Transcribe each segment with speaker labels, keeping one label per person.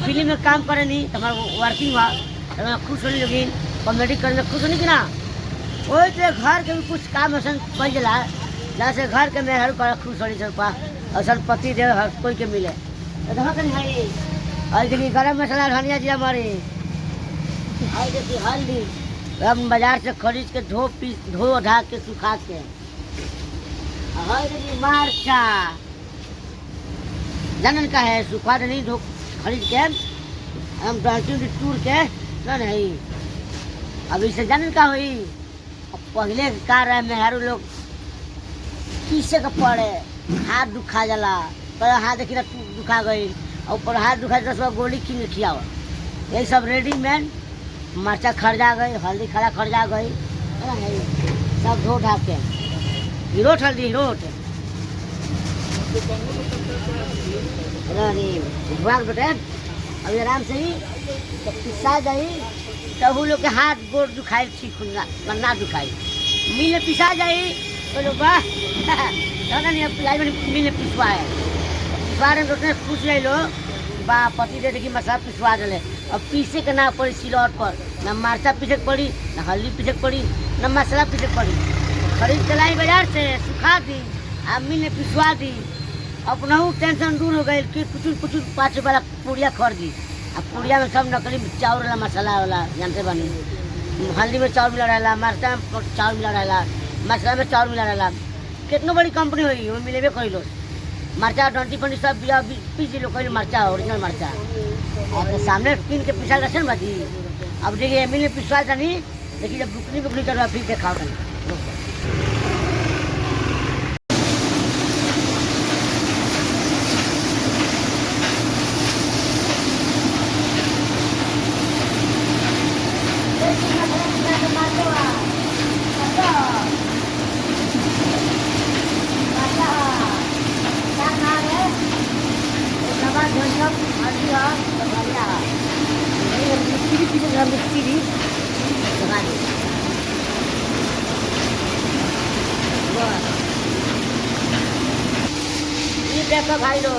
Speaker 1: Film में काम करे नहीं तो वर्किंग हुआ तो खुश होने लगी, कॉमेडी करने खुश होने की ना वही तो घर के भी कुछ काम ऐसा बन जला जैसे घर के में हर खुश होनी सब ऐसा पति दे हर कोई के मिले तो भाई और देखिए गरम मसाला धनिया जी हमारी और देखिए हल्दी हम बाजार से खरीद के धो धा के सुखा के और देखिए मार्चा जानन का है सुखा नहीं धो खरीद के हम डालती टूर के नहीं अब इसे जानन का हुई पहले का रहे मेहरू लोग पीछे का पड़े हाथ दुखा जाला पर हाथ देखी दुखा गई और पर हाथ दुखा तो गोली किन खियाओ यही सब रेडीमेड मरचा खर्जा गई हल्दी खड़ा खर्जा गई सब धो धा के हिरोट हल्दी हिरोट बेटे अभी आराम से ही तो पिसा जाई तब वो लोग के हाथ गोड़ दुखाई ठीक ना दुखाई मिल पिसा जाई तो लोग मिल पिसवा है पिसवा रहे तो पूछ ले लो बा पति दे देखी मसाला पिसवा दिले अब पीसे के ना पड़ी सिलौट पर ना मरचा पीसे के पड़ी ना हल्दी पीसे के पड़ी ना मसाला पीसे के पड़ी खरीद के लाई बाजार से सुखा दी अब मिल ने पिसवा दी अपना टेंशन दूर हो गई कि कुछ 5 वाला पुड़िया खरीदी अब पुड़िया में सब नकली चावल वाला मसाला वाला जानते बनी हल्दी में चावल मिला रहा मरचा में चावल मिला रहा मसाला में चावल मिला रहा कितनी बड़ी कंपनी हुई वो मिलेबे कर लो मरचा डंटी पंटी सब पीस लो कहीं मरचा ओरिजिनल मरचा और सामने किन के पिसा रसन बाजी अब देखिए मिले पिसवा नहीं देखिए जब बुकनी करवा फिर देखा देखो भाई लोग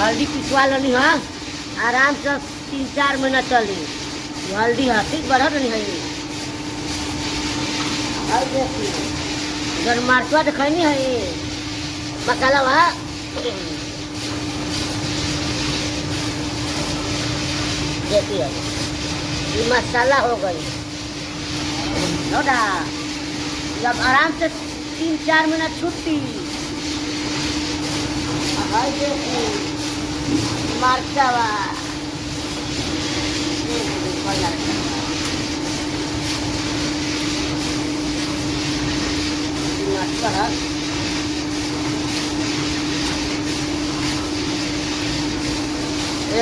Speaker 1: हल्दी पिसवा ली हाँ आराम से 3-4 महीना चली हल्दी है ठीक बढ़ नहीं है इधर मरचुआ तो खैनी है मसाला वहाँ देखिए ये मसाला हो गई जब आराम से 3-4 महीना छुट्टी मरचावा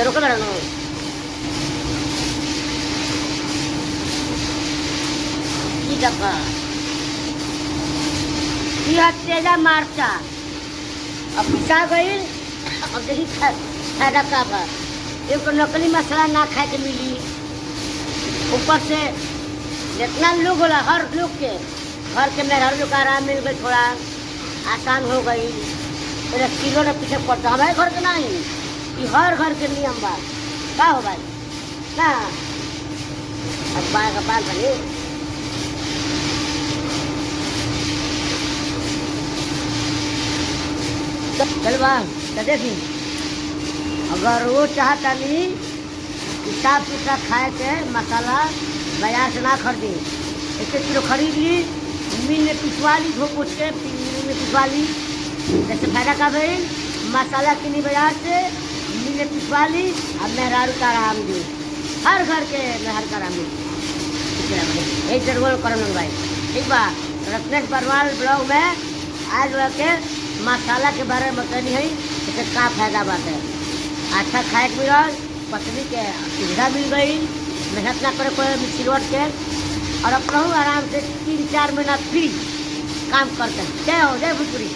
Speaker 1: रुक तेजा मार्चा अब पिसा गई अब देखी फायदा का बा एक नकली मसाला ना खाए के मिली ऊपर से जितना लोग होला हर लोग के घर के में हर लोग का आराम मिल गई थोड़ा आसान हो गई पहले किलो न पीछे पड़ता हमारे घर के नहीं ये हर घर के नियम बा का हो भाई ना अब बाय का बाल बने चलवा तो देखी अगर वो चाहता नहीं साफ सुथरा खाए के मसाला बाजार से ना खरीदी 1 किलो खरीद ली मिल में पिसवा ली धो पूछ के मिल में पिसवा ली जैसे फायदा का भाई मसाला किनी बाजार से मिल में पिसवा ली अब मेहरारू का आराम दी हर घर के मेहर का आराम दी यही जरूर करम भाई ठीक बा रत्नेश परवाल ब्लॉग में आज के मसाला के बारे में बतानी है इससे का फायदा बात है अच्छा खाए के मिला पत्नी के सुविधा मिल गई मेहनत ना करे कोई सिलवट के और अपना आराम से 3-4 महीना फ्री काम करते हैं जय हो जय भोजपुरी।